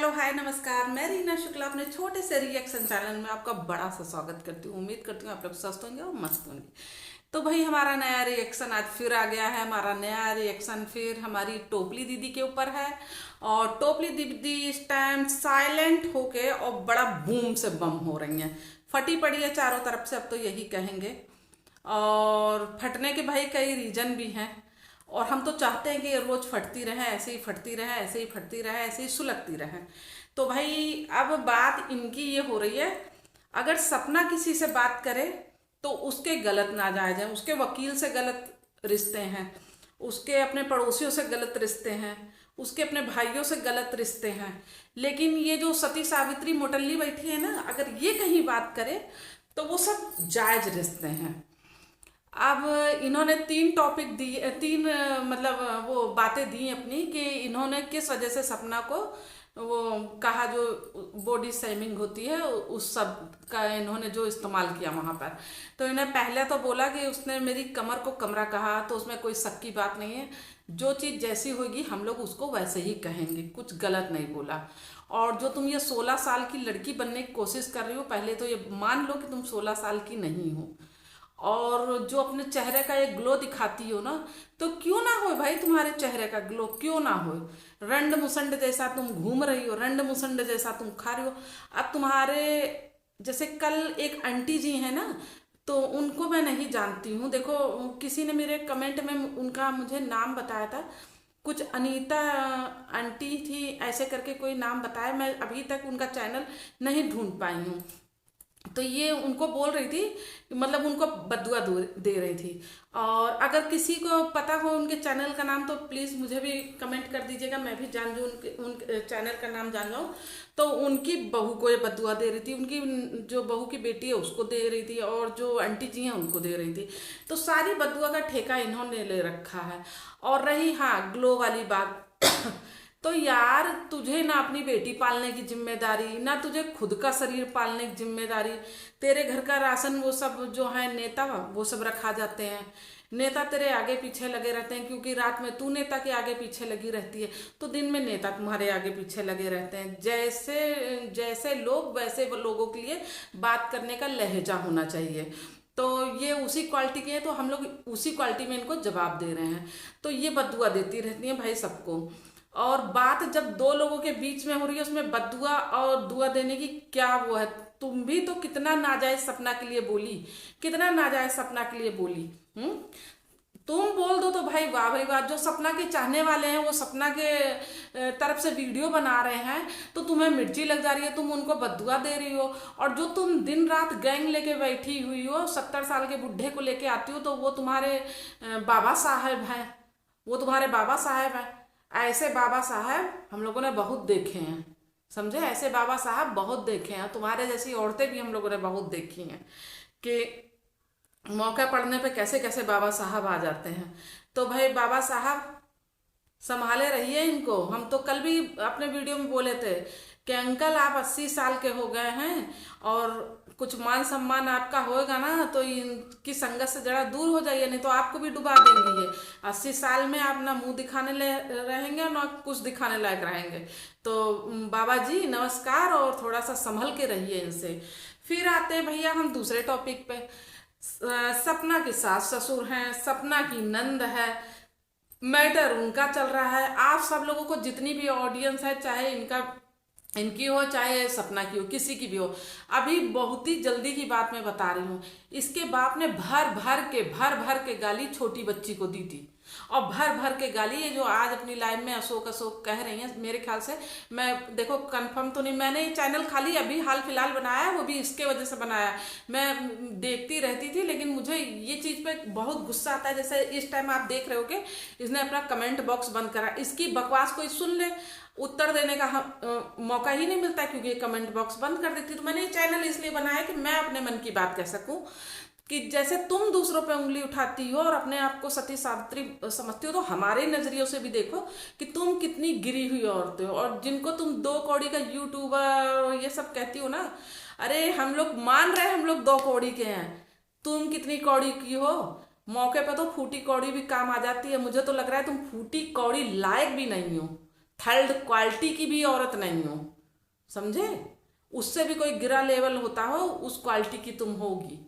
Hello hi नमस्कार। मैं रीना शुक्ला अपने छोटे से रिएक्शन चैनल में आपका बड़ा सा स्वागत करती हूँ। उम्मीद करती हूँ आप लोग स्वस्थ होंगे और मस्त होंगे। तो भाई हमारा नया रिएक्शन आज फिर आ गया है। हमारा नया रिएक्शन फिर हमारी टोपली दीदी के ऊपर है। और टोपली दीदी इस टाइम साइलेंट होके और बड़ा बूम से बम हो रही हैं। फटी पड़ी है चारों तरफ से, अब तो यही कहेंगे। और फटने के भाई कई रीजन भी हैं। और हम तो चाहते हैं कि ये रोज फटती रहे, ऐसे ही फटती रहे, ऐसे ही फटती रहे, ऐसे ही सुलगती रहे। तो भाई अब बात इनकी ये हो रही है, अगर सपना किसी से बात करे तो उसके गलत नाजायज हैं, उसके वकील से गलत रिश्ते हैं, उसके अपने पड़ोसियों से गलत रिश्ते हैं, उसके अपने भाइयों से गलत रिश्ते हैं। लेकिन ये जो सती सावित्री मोटल्ली बैठी है ना, अगर ये कहीं बात करे तो वो सब जायज रिश्ते हैं। अब इन्होंने तीन टॉपिक दिए, तीन मतलब वो बातें दी अपनी कि इन्होंने किस वजह से सपना को वो कहा, जो बॉडी शेमिंग होती है उस सब का इन्होंने जो इस्तेमाल किया वहां पर। तो इन्हें पहले तो बोला कि उसने मेरी कमर को कमरा कहा, तो उसमें कोई शक की बात नहीं है। जो चीज़ जैसी होगी हम लोग उसको वैसे ही कहेंगे, कुछ गलत नहीं बोला। और जो तुम ये 16 साल की लड़की बनने की कोशिश कर रही हो, पहले तो ये मान लो कि तुम 16 साल की नहीं हो। और जो अपने चेहरे का एक ग्लो दिखाती हो ना, तो क्यों ना हो भाई तुम्हारे चेहरे का ग्लो, क्यों ना हो। रंड मुसंड जैसा तुम घूम रही हो, रंड मुसंड जैसा तुम खा रही हो। अब तुम्हारे जैसे कल एक आंटी जी है ना, तो उनको मैं नहीं जानती हूँ। देखो किसी ने मेरे कमेंट में उनका मुझे नाम बताया था, कुछ अनीता आंटी थी ऐसे करके कोई नाम बताया। मैं अभी तक उनका चैनल नहीं ढूंढ पाई हूँ। तो ये उनको बोल रही थी, मतलब उनको बदुआ दे रही थी। और अगर किसी को पता हो उनके चैनल का नाम तो प्लीज़ मुझे भी कमेंट कर दीजिएगा, मैं भी जान लूँ उन चैनल का नाम जान जाऊँ। तो उनकी बहू को ये बदुआ दे रही थी, उनकी जो बहू की बेटी है उसको दे रही थी, और जो आंटी जी हैं उनको दे रही थी। तो सारी बदुआ का ठेका इन्होंने ले रखा है। और रही हाँ ग्लो वाली बात तो यार तुझे ना अपनी बेटी पालने की जिम्मेदारी, ना तुझे खुद का शरीर पालने की जिम्मेदारी। तेरे घर का राशन वो सब जो है नेता वो सब रखा जाते हैं। नेता तेरे आगे पीछे लगे रहते हैं, क्योंकि रात में तू नेता के आगे पीछे लगी रहती है, तो दिन में नेता तुम्हारे आगे पीछे लगे रहते हैं। जैसे जैसे लोग वैसे वो लोगों के लिए बात करने का लहजा होना चाहिए। तो ये उसी क्वालिटी के हैं, तो हम लोग उसी क्वालिटी में इनको जवाब दे रहे हैं। तो ये बदुआ देती रहती है भाई सबको। और बात जब दो लोगों के बीच में हो रही है, उसमें बदुआ और दुआ देने की क्या वो है। तुम भी तो कितना नाजायज सपना के लिए बोली, कितना नाजायज सपना के लिए बोली। तुम बोल दो तो भाई वाह भाई वाह। जो सपना के चाहने वाले हैं वो सपना के तरफ से वीडियो बना रहे हैं, तो तुम्हें मिर्ची लग जा रही है, तुम उनको बदुआ दे रही हो। और जो तुम दिन रात गैंग लेके बैठी हुई हो, 70 साल के बुढ़े को लेके आती हो, तो वो तुम्हारे बाबा साहब हैं, वो तुम्हारे बाबा साहब हैं। ऐसे बाबा साहब हम लोगों ने बहुत देखे हैं, समझे। ऐसे बाबा साहब बहुत देखे हैं, तुम्हारे जैसी औरतें भी हम लोगों ने बहुत देखी हैं कि मौका पड़ने पे कैसे कैसे बाबा साहब आ जाते हैं। तो भाई बाबा साहब संभाले रहिए इनको। हम तो कल भी अपने वीडियो में बोले थे कि अंकल आप 80 साल के हो गए हैं, और कुछ मान सम्मान आपका होएगा ना, तो इनकी संगत से जरा दूर हो जाइए, नहीं तो आपको भी डुबा देंगी ये। 80 साल में आप ना मुंह दिखाने रहेंगे और ना कुछ दिखाने लायक रहेंगे। तो बाबा जी नमस्कार, और थोड़ा सा संभल के रहिए इनसे। फिर आते हैं भैया हम दूसरे टॉपिक पे। सपना के सास ससुर हैं, सपना की नंद है, मैटर उनका चल रहा है। आप सब लोगों को जितनी भी ऑडियंस है, चाहे इनकी हो चाहे सपना की हो, किसी की भी हो, अभी बहुत ही जल्दी की बात मैं बता रही हूँ। इसके बाप ने भर भर के गाली छोटी बच्ची को दी थी, और भर भर के गाली ये जो आज अपनी लाइव में अशोक अशोक कह रही हैं, मेरे ख्याल से, मैं देखो कंफर्म तो नहीं, मैंने ये चैनल खाली अभी हाल फिलहाल बनाया है, वो भी इसके वजह से बनाया। मैं देखती रहती थी, लेकिन मुझे ये चीज़ पे बहुत गुस्सा आता है। जैसे इस टाइम आप देख रहे हो कि इसने अपना कमेंट बॉक्स बंद करा, इसकी बकवास कोई सुन ले, उत्तर देने का मौका ही नहीं मिलता, क्योंकि कमेंट बॉक्स बंद कर देती। तो मैंने ये चैनल इसलिए बनाया कि मैं अपने मन की बात कह सकूं, कि जैसे तुम दूसरों पे उंगली उठाती हो और अपने आप को सती सावित्री समझती हो, तो हमारे नजरियों से भी देखो कि तुम कितनी गिरी हुई औरतें हो। और जिनको तुम 2 कौड़ी का यूट्यूबर ये सब कहती हो ना, अरे हम लोग मान रहे हैं हम लोग 2 कौड़ी के हैं, तुम कितनी कौड़ी की हो। मौके पर तो फूटी कौड़ी भी काम आ जाती है। मुझे तो लग रहा है तुम फूटी कौड़ी लायक भी नहीं हो, थर्ड क्वालिटी की भी औरत नहीं हो। समझे? उससे भी कोई गिरा लेवल होता हो, उस क्वालिटी की तुम होगी।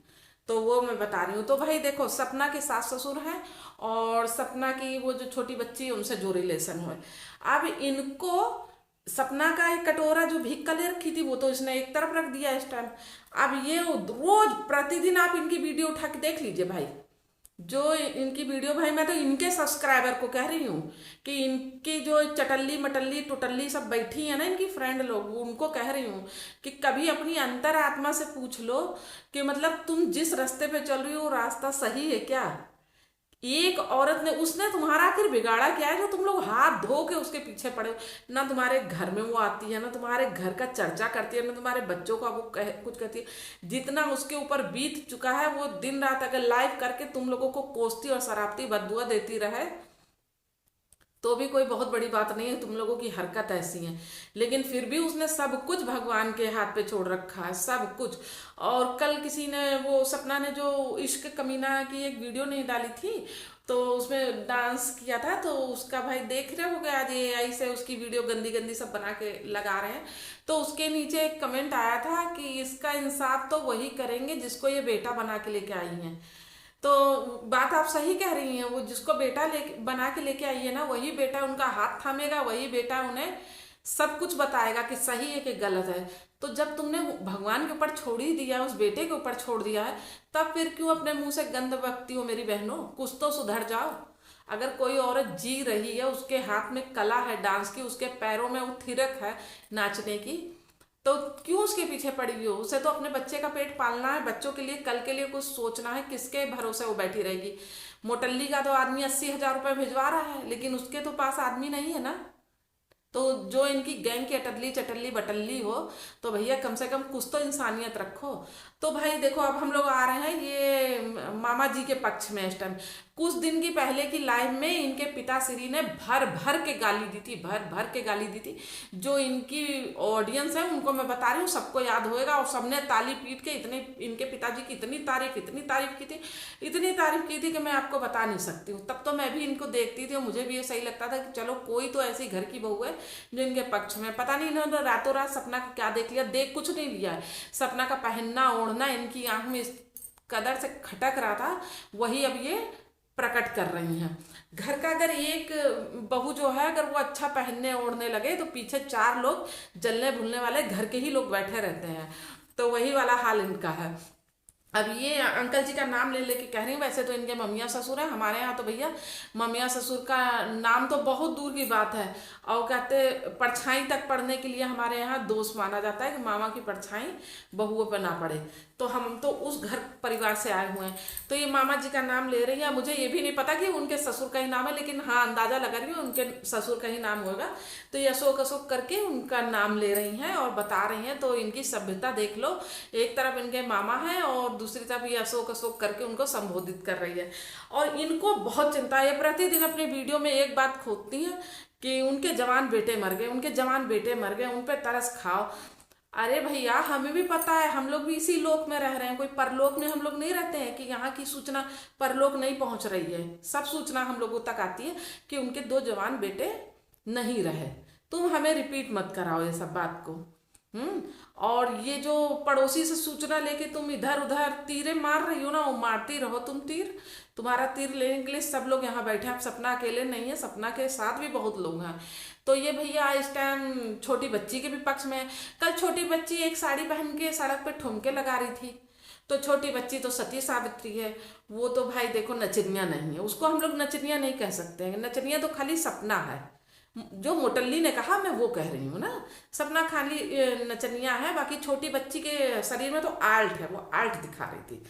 तो वो मैं बता रही हूँ। तो भाई देखो, सपना के सास ससुर हैं और सपना की वो जो छोटी बच्ची है उनसे जो रिलेशन हुए, अब इनको सपना का एक कटोरा जो भीख का ले रखी थी वो तो इसने एक तरफ रख दिया इस टाइम। अब ये रोज प्रतिदिन आप इनकी वीडियो उठा के देख लीजिए भाई, जो इनकी वीडियो, भाई मैं तो इनके सब्सक्राइबर को कह रही हूँ कि इनकी जो चटल्ली मटल्ली टुटल्ली सब बैठी है ना, इनकी फ्रेंड लोग, उनको कह रही हूँ कि कभी अपनी अंतर आत्मा से पूछ लो कि मतलब तुम जिस रास्ते पे चल रही हो वो रास्ता सही है क्या? एक औरत ने, उसने तुम्हारा आखिर बिगाड़ा क्या है जो तुम लोग हाथ धो के उसके पीछे पड़े हो? ना तुम्हारे घर में वो आती है, ना तुम्हारे घर का चर्चा करती है, ना तुम्हारे बच्चों का वो कुछ कहती है। जितना उसके ऊपर बीत चुका है, वो दिन रात अगर लाइव करके तुम लोगों को कोसती और शराबती बददुआ देती रहे तो भी कोई बहुत बड़ी बात नहीं है। तुम लोगों की हरकत ऐसी है, लेकिन फिर भी उसने सब कुछ भगवान के हाथ पे छोड़ रखा है, सब कुछ। और कल किसी ने, वो सपना ने जो इश्क कमीना की एक वीडियो नहीं डाली थी, तो उसमें डांस किया था, तो उसका भाई देख रहे हो गया, आज एआई से उसकी वीडियो गंदी गंदी सब बना के लगा रहे हैं। तो उसके नीचे एक कमेंट आया था कि इसका इंसाफ तो वही करेंगे जिसको ये बेटा बना के लेके आई हैं। तो बात आप सही कह रही हैं, वो जिसको बेटा ले बना के लेके आई है ना, वही बेटा उनका हाथ थामेगा, वही बेटा उन्हें सब कुछ बताएगा कि सही है कि गलत है। तो जब तुमने भगवान के ऊपर छोड़ ही दिया, उस बेटे के ऊपर छोड़ दिया है, तब फिर क्यों अपने मुंह से गंद बकती हो मेरी बहनों? कुछ तो सुधर जाओ। अगर कोई औरत जी रही है, उसके हाथ में कला है डांस की, उसके पैरों में वो थिरक है नाचने की, तो क्यों उसके पीछे पड़ी हुई हो? उसे तो अपने बच्चे का पेट पालना है, बच्चों के लिए कल के लिए कुछ सोचना है। किसके भरोसे वो बैठी रहेगी? मोटल्ली का तो आदमी 80,000 रुपये भिजवा रहा है, लेकिन उसके तो पास आदमी नहीं है ना। तो जो इनकी गैंग की अटल्ली चटल्ली बटल्ली हो, तो भैया कम से कम कुछ तो इंसानियत रखो। तो भाई देखो, अब हम लोग आ रहे हैं ये मामा जी के पक्ष में। इस टाइम कुछ दिन की पहले की लाइव में इनके पिताश्री ने भर भर के गाली दी थी, भर भर के गाली दी थी। जो इनकी ऑडियंस है उनको मैं बता रही हूँ, सबको याद होएगा, और सबने ताली पीट के इतने इनके पिताजी की इतनी तारीफ की थी, इतनी तारीफ की थी कि मैं आपको बता नहीं सकती हूँ। तब तो मैं भी इनको देखती थी और मुझे भी ये सही लगता था कि चलो कोई तो ऐसी घर की बहू है जो इनके पक्ष में। पता नहीं इन्होंने रातों रात सपना का क्या देख लिया, देख कुछ नहीं लिया है। सपना का पहनना ओढ़ना इनकी आंख में इस कदर से खटक रहा था, वही अब ये प्रकट कर रही हैं। घर का अगर एक बहू जो है, अगर वो अच्छा पहनने ओढ़ने लगे तो पीछे 4 लोग जलने भूलने वाले घर के ही लोग बैठे रहते हैं। तो वही वाला हाल इनका है। अब ये अंकल जी का नाम ले लेके कह रही हूँ, वैसे तो इनके ममिया ससुर है। हमारे यहाँ तो भैया ममिया ससुर का नाम तो बहुत दूर की बात है। और कहते परछाई तक पड़ने के लिए हमारे यहाँ दोष माना जाता है कि मामा की परछाई बहुओं पर ना पड़े। तो हम तो उस घर परिवार से आए हुए हैं। तो ये मामा जी का नाम ले रही है। मुझे ये भी नहीं पता कि उनके ससुर का ही नाम है, लेकिन हाँ अंदाजा लगा रही हूँ उनके ससुर का ही नाम होगा। तो ये अशोक अशोक करके उनका नाम ले रही हैं और बता रही हैं। तो इनकी सभ्यता देख लो, एक तरफ इनके मामा हैं और दूसरी तरफ ये अशोक अशोक करके उनको संबोधित कर रही है। और इनको बहुत चिंता है, प्रतिदिन अपने वीडियो में एक बात खोदती हैं कि उनके जवान बेटे मर गए, उनके जवान बेटे मर गए, उन पर तरस खाओ। अरे भैया, हमें भी पता है, हम लोग भी इसी लोक में रह रहे हैं, कोई परलोक में हम लोग नहीं रहते हैं कि यहाँ की सूचना परलोक नहीं पहुंच रही है। सब सूचना हम लोगों तक आती है कि उनके 2 जवान बेटे नहीं रहे। तुम हमें रिपीट मत कराओ ये सब बात को। और ये जो पड़ोसी से सूचना लेके तुम इधर उधर तीरे मार रही हो ना, वो मारती रहो तुम तीर। तुम्हारा तीर लेने के लिए सब लोग यहाँ बैठे हैं। आप सपना अकेले नहीं है, सपना के साथ भी बहुत लोग हैं। तो ये भैया इस टाइम छोटी बच्ची के भी पक्ष में है। कल छोटी बच्ची एक साड़ी पहन के सड़क पे ठुमके लगा रही थी। तो छोटी बच्ची तो सती सावित्री है, वो तो भाई देखो नचनिया नहीं है, उसको हम लोग नचनिया नहीं कह सकते हैं। नचनिया तो खाली सपना है, जो मोटल्ली ने कहा मैं वो कह रही हूँ ना। सपना खाली नचनिया है, बाकी छोटी बच्ची के शरीर में तो आल्ट है, वो आल्ट दिखा रही थी।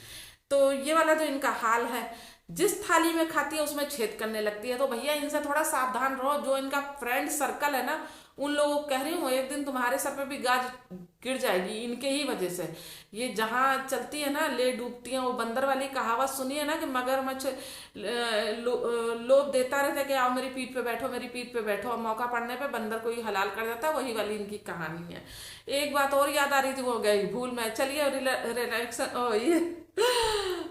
तो ये वाला जो इनका हाल है, जिस थाली में खाती है उसमें छेद करने लगती है। तो भैया इनसे थोड़ा सावधान रहो। जो इनका फ्रेंड सर्कल है ना, उन लोगों को कह रही हूँ, एक दिन तुम्हारे सर पे भी गाज गिर जाएगी इनके ही वजह से। ये जहाँ चलती है ना ले डूबती है। वो बंदर वाली कहावत सुनी है ना कि मगरमच्छ लोभ देता रहता है कि आओ मेरी पीठ पे बैठो, मेरी पीठ पे बैठो, और मौका पड़ने पे बंदर को ही हलाल कर देता है। वही वाली इनकी कहानी है। एक बात और याद आ रही थी, वो गई भूल में। चलिए रिलैक्स ये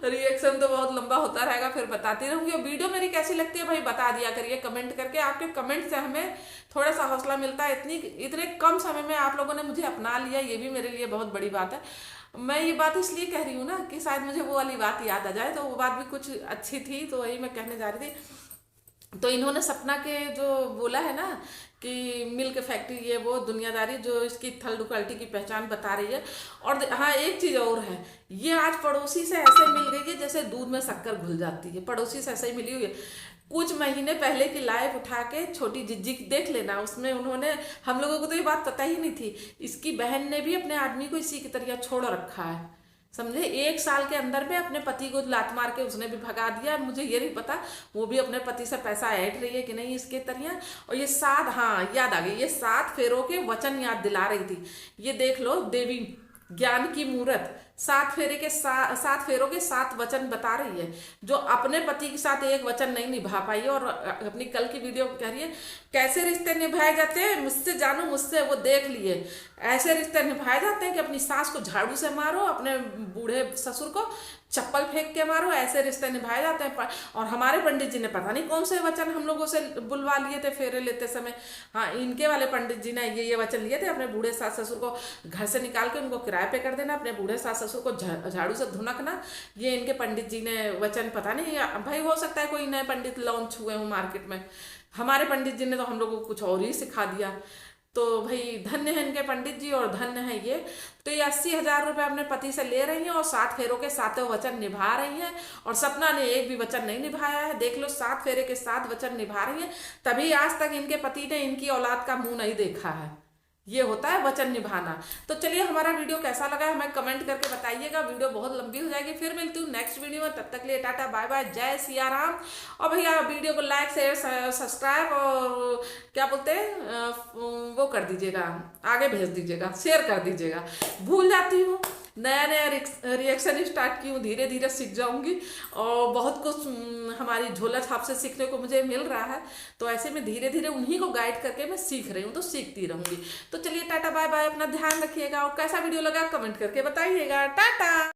रिएक्शन तो बहुत लंबा होता रहेगा, फिर बताती रहूंगी। और वीडियो मेरी कैसी लगती है भाई बता दिया करिए कमेंट करके। आपके कमेंट से हमें थोड़ा सा हौसला मिलता है। इतने कम समय में आप लोगों ने मुझे अपना लिया, ये भी मेरे लिए बहुत बड़ी बात है। मैं ये बात इसलिए कह रही हूँ ना कि शायद मुझे वो वाली बात याद आ जाए, तो वो बात भी कुछ अच्छी थी, तो वही मैं कहने जा रही थी। तो इन्होंने सपना के जो बोला है ना कि मिल्क फैक्ट्री, ये वो दुनियादारी जो इसकी थर्ड क्वालिटी की पहचान बता रही है। और हाँ एक चीज़ और है, ये आज पड़ोसी से ऐसे मिल गई है जैसे दूध में शक्कर घुल जाती है। पड़ोसी से ऐसे ही मिली हुई है। कुछ महीने पहले की लाइव उठा के छोटी जिज्जी की देख लेना, उसमें उन्होंने, हम लोगों को तो ये बात पता ही नहीं थी, इसकी बहन ने भी अपने आदमी को इसी की तरह छोड़ रखा है। समझे, 1 साल के अंदर में अपने पति को लात मार के उसने भी भगा दिया। मुझे ये नहीं पता वो भी अपने पति से पैसा ऐंठ रही है कि नहीं इसके तरह। और ये 7, हाँ याद आ गई, ये 7 फेरों के वचन याद दिला रही थी। ये देख लो, देवी ज्ञान की मूरत 7 फेरों के 7 वचन बता रही है। जो अपने पति के साथ एक वचन नहीं निभा पाई और अपनी कल की वीडियो कह रही है कैसे रिश्ते निभाए जाते हैं, मुझसे जानो, मुझसे वो देख लिए। ऐसे रिश्ते निभाए जाते हैं कि अपनी सास को झाड़ू से मारो, अपने बूढ़े ससुर को चप्पल फेंक के मारो, ऐसे रिश्ते निभाए जाते हैं। और हमारे पंडित जी ने पता नहीं कौन से वचन हम लोगों से बुलवा लिए थे फेरे लेते समय। हाँ, इनके वाले पंडित जी ने ये वचन लिए थे, अपने बूढ़े सास ससुर को घर से निकाल के उनको किराए पे कर देना, अपने बूढ़े सास ससुर को झाड़ू से धुनकना। ये इनके पंडित जी ने वचन, पता नहीं भाई, हो सकता है कोई नए पंडित लॉन्च हुए हों मार्केट में। हमारे पंडित जी ने तो हम लोगों को कुछ और ही सिखा दिया। तो भाई धन्य है इनके पंडित जी और धन्य है ये। तो ये 80,000 रुपये अपने पति से ले रही हैं और 7 फेरों के 7 वचन निभा रही हैं। और सपना ने एक भी वचन नहीं निभाया है। देख लो, 7 फेरे के 7 वचन निभा रही हैं, तभी आज तक इनके पति ने इनकी औलाद का मुंह नहीं देखा है। ये होता है वचन निभाना। तो चलिए, हमारा वीडियो कैसा लगा हमें कमेंट करके बताइएगा। वीडियो बहुत लंबी हो जाएगी, फिर मिलती हूँ नेक्स्ट वीडियो में। तब तक लिए टाटा बाय बाय, जय सिया राम। और भैया वीडियो को लाइक शेयर सब्सक्राइब और क्या बोलते हैं वो कर दीजिएगा, आगे भेज दीजिएगा, शेयर कर दीजिएगा। भूल जाती हूँ, नया नया रिएक्शन स्टार्ट की हूँ, धीरे धीरे सीख जाऊंगी। और बहुत कुछ हमारी झोला छाप से सीखने को मुझे मिल रहा है। तो ऐसे में धीरे धीरे उन्हीं को गाइड करके मैं सीख रही हूँ, तो सीखती रहूंगी। तो चलिए टाटा बाय बाय, अपना ध्यान रखिएगा और कैसा वीडियो लगा कमेंट करके बताइएगा। टाटा।